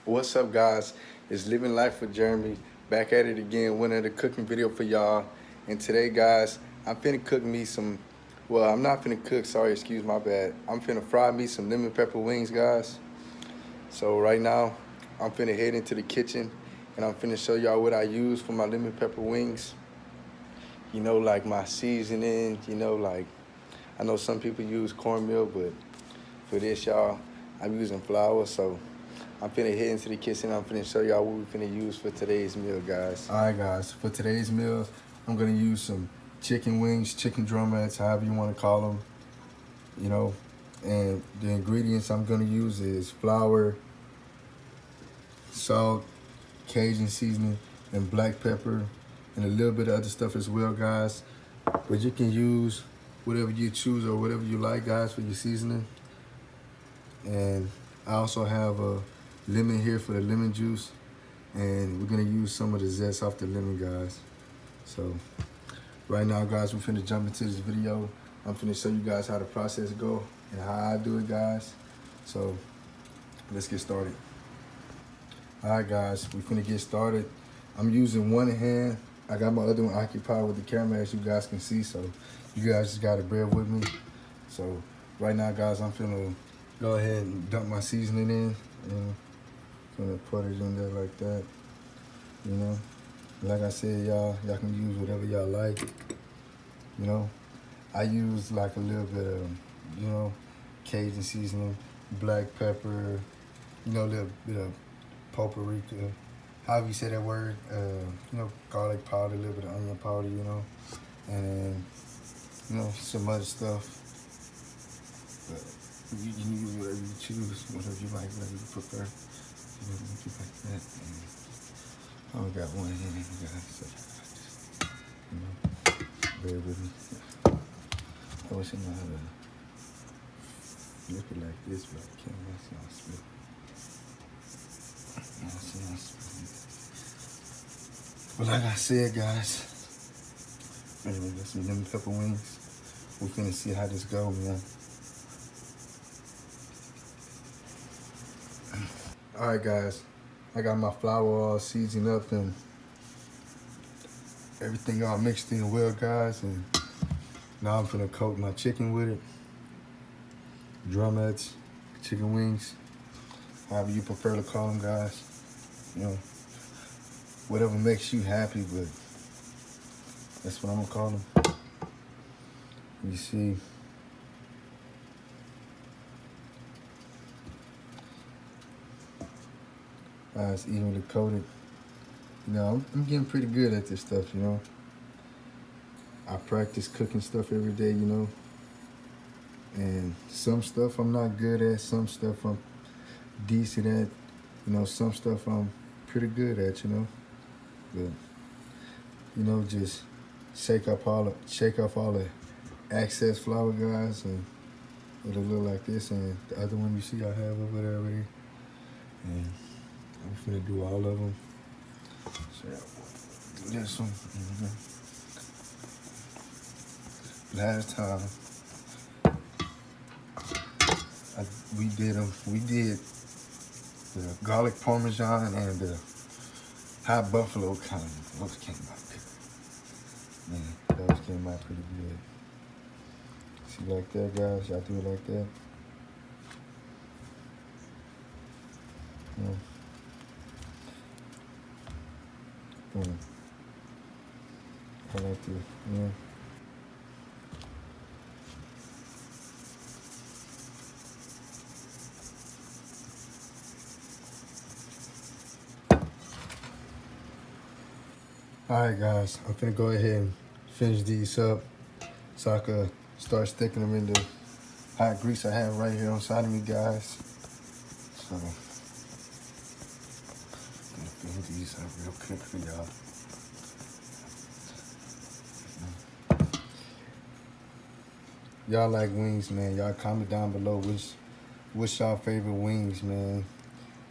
What's up, guys? It's Living Life with Jeremy. Back at it again, with another cooking video for y'all. And today, guys, I'm finna cook me some. Well, I'm not finna cook. Sorry, excuse my bad. I'm finna fry me some lemon pepper wings, guys. So right now, I'm finna head into the kitchen, and I'm finna show y'all what I use for my lemon pepper wings. You know, like my seasoning. You know, like I know some people use cornmeal, but for this, y'all, I'm using flour. So I'm finna head into the kitchen. I'm finna show y'all what we finna use for today's meal, guys. All right, guys. For today's meal, I'm gonna use some chicken wings, chicken drumettes, however you want to call them. You know, and the ingredients I'm gonna use is flour, salt, Cajun seasoning, and black pepper, and a little bit of other stuff as well, guys. But you can use whatever you choose or whatever you like, guys, for your seasoning. And I also have a lemon here for the lemon juice, and we're gonna use some of the zest off the lemon, guys. So right now, guys, we're finna jump into this video. I'm finna show you guys how the process go and how I do it, guys. So let's get started. All right, guys, we're finna get started. I'm using one hand. I got my other one occupied with the camera, as you guys can see, so you guys just gotta bear with me. So right now, guys, I'm finna go ahead and dump my seasoning in. Gonna put it in there like that, you know. Like I said, y'all can use whatever y'all like, you know. I use like a little bit of, you know, Cajun seasoning, black pepper, you know, a little bit of paprika, however you say that word, you know, garlic powder, a little bit of onion powder, you know, and then, you know, some other stuff. But you can use whatever you choose, whatever you like, whatever you prefer. You know, make it like that. And I only got one hand, guys, so just, you know, bear with me. I wish I knew how to flip it like this, but I can't. I see how I split. I see how I split. But like I said, guys, anyway, got some lemon pepper wings. We're finna see how this go, man. All right, guys, I got my flour all seasoned up and everything all mixed in well, guys, and now I'm finna coat my chicken with it. Drumettes, chicken wings, however you prefer to call them, guys. You know, whatever makes you happy, but that's what I'm gonna call them. You see, it's evenly coated. You know, I'm getting pretty good at this stuff, you know. I practice cooking stuff every day, you know. And some stuff I'm not good at, some stuff I'm decent at, you know, some stuff I'm pretty good at, you know. But, you know, just shake off all the excess flour, guys, and it'll look like this. And the other one you see I have over there already. And I'm finna do all of them. So do this one. Last time we did the garlic parmesan and the hot buffalo kind of. Those came out good. Man, those came out pretty good. See, like that, guys? Y'all do it like that? I like to, yeah. All right, guys, I'm finna go ahead and finish these up so I can start sticking them in the hot grease I have right here on side of me, guys. So, I'm gonna finish these up real quick for y'all. Y'all like wings, man. Y'all comment down below what's y'all favorite wings, man.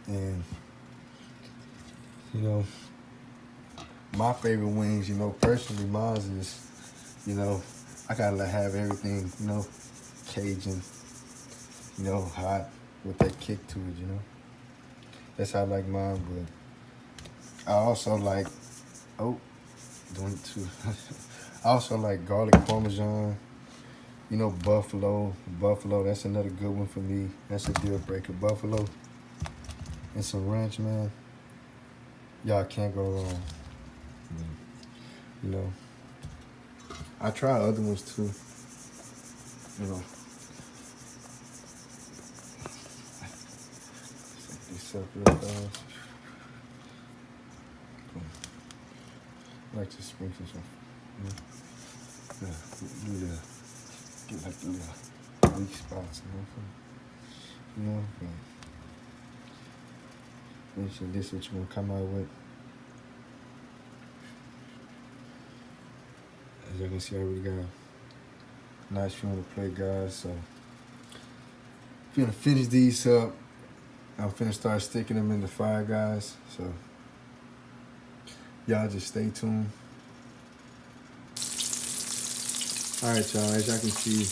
And, you know, my favorite wings, you know, personally, mine is, you know, I gotta have everything, you know, Cajun, you know, hot with that kick to it, you know. That's how I like mine, but I also like, oh, doing two. I also like garlic parmesan. You know, buffalo. Buffalo, that's another good one for me. That's a deal breaker. Buffalo and some ranch, man. Y'all can't go wrong. You know, I try other ones too. You know, set this up real fast. I like to sprinkle some. Yeah, get like the little weak spots, you know. Make sure this is what you're gonna come out with. As you can see, I already got a nice few on the plate, guys. So, I'm gonna finish these up. I'm finna start sticking them in the fire, guys. So, y'all just stay tuned. All right, y'all. As y'all can see,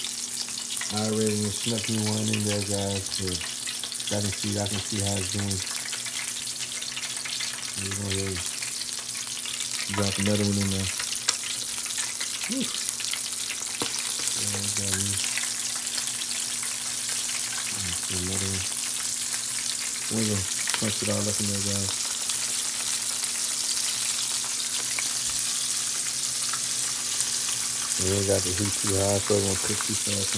I already snuck me one in there, guys. So, y'all can see how it's doing. We're gonna really drop another one in there. Whew. Another one. We're gonna punch it all up in there, guys. We ain't got the heat too high, so we're gonna cook too fast.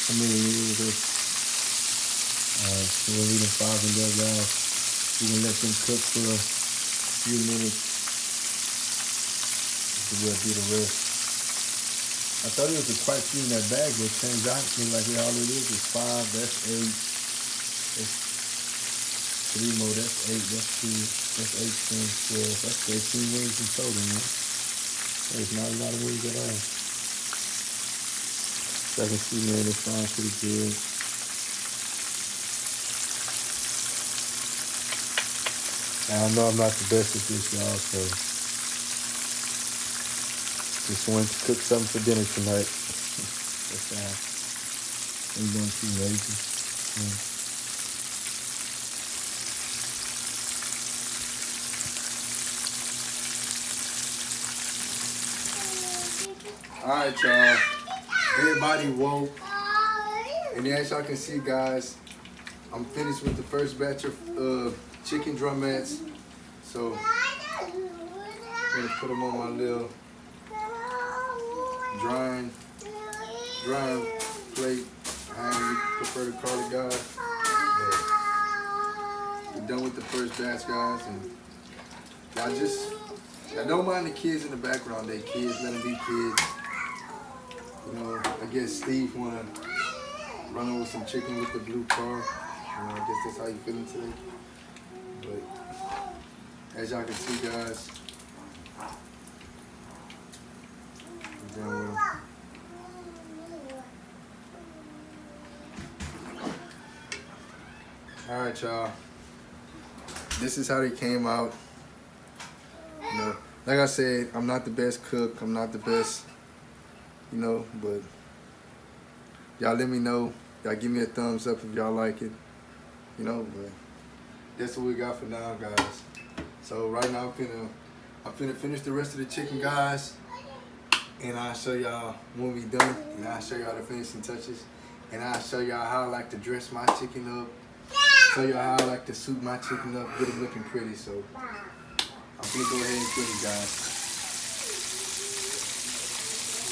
How many minutes is this? So we're leaving 5 in there, guys. We're gonna let them cook for a few minutes. We'll do the rest. I thought it was quite a few in that bag, but it turns out like all it is 5. That's 8. That's 3 more. That's 8. That's 2. That's 8, 10, 12. That's 18 wings in total, man. There's not a lot of wings at all. So I can see, man, it sounds pretty good. I know I'm not the best at this, y'all, so just wanted to cook something for dinner tonight. That's all. I'm going too lazy. All right, y'all. Everybody woke. And as y'all can see, guys, I'm finished with the first batch of chicken drumettes. So I'm gonna put them on my little drying plate. I prefer to call it, guys. But we're done with the first batch, guys, and y'all don't mind the kids in the background. They kids, let them be kids. You know, I guess Steve wanna run over some chicken with the blue car. You know, I guess that's how you feeling today. But as y'all can see, guys, we're done with them. All right, y'all. This is how they came out. You know, like I said, I'm not the best cook. I'm not the best, you know, but y'all let me know. Y'all give me a thumbs up if y'all like it. You know, but that's what we got for now, guys. So right now I'm finna finish the rest of the chicken, guys. And I'll show y'all when we done. And I'll show y'all the finishing touches. And I'll show y'all how I like to dress my chicken up. Show y'all how I like to suit my chicken up, get it looking pretty. So I'm gonna go ahead and cook it, guys.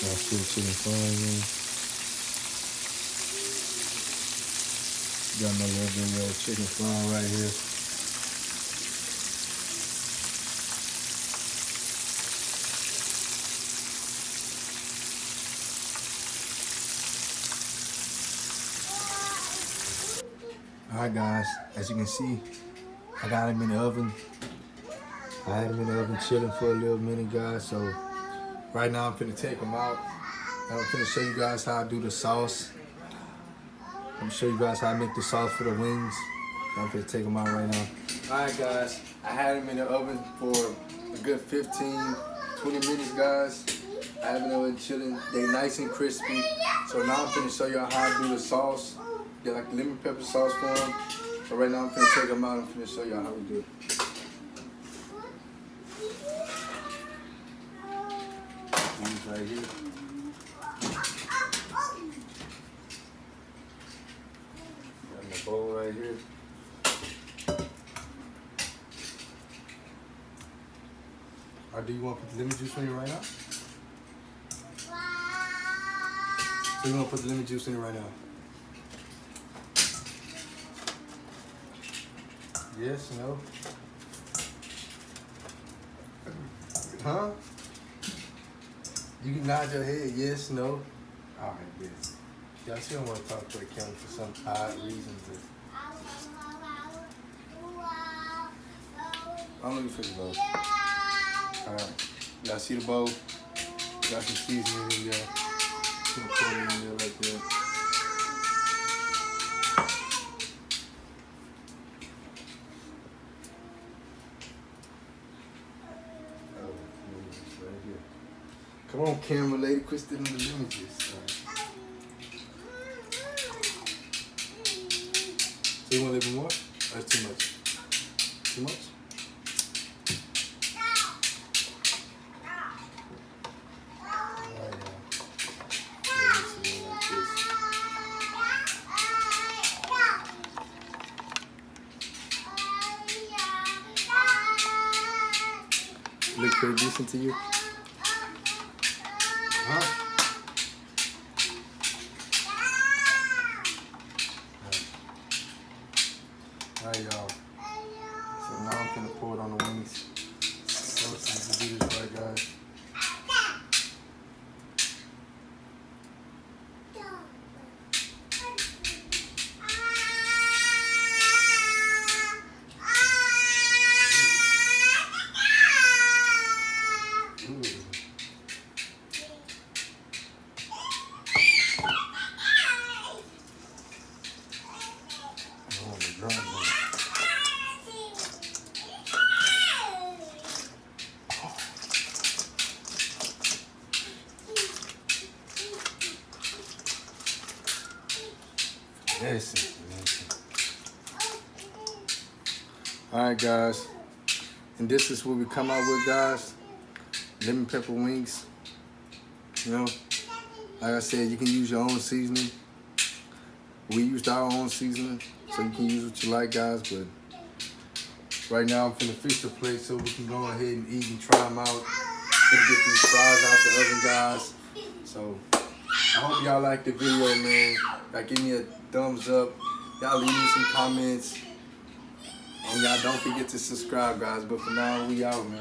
Y'all see the chicken frying. Got my little bit of chicken frying right here. Alright, guys, as you can see, I got them in the oven. I had them in the oven chilling for a little minute, guys. So right now I'm finna take them out. And I'm finna show you guys how I do the sauce. I'm gonna show you guys how I make the sauce for the wings. I'm gonna take them out right now. All right, guys. I had them in the oven for a good 15, 20 minutes, guys. I have them over chilling. They nice and crispy. So now I'm gonna show y'all how I do the sauce. Get like lemon pepper sauce for them. So right now I'm gonna take them out. I'm gonna show y'all how we do it. These right here. Got my bowl right here. Or do you want to put the lemon juice in it right now? So you want to put the lemon juice in it right now? Yes, no? Huh? You can nod your head, yes, no? Alright, yes. Y'all still don't want to talk to the camera for some odd reason. I'm looking for the bowl. Alright. Y'all see the bowl? Got some seasoning in there. Put it in there like that. Come on, camera lady, quit stealing the images. So you want a little bit more? That's too much. Too much? Look pretty decent to you? Huh? Alright, y'all. So now I'm gonna pour it on the wings. So let's do this right, guys. Alright, guys, and this is what we come out with, guys. Lemon pepper wings. You know, like I said, you can use your own seasoning. We used our own seasoning, so you can use what you like, guys. But right now I'm finna fix the plate so we can go ahead and eat and try them out. Gonna get these fries out the oven, guys. So I hope y'all like the video, man. Y'all give me a thumbs up. Y'all leave me some comments. And y'all don't forget to subscribe, guys. But for now, we out, man.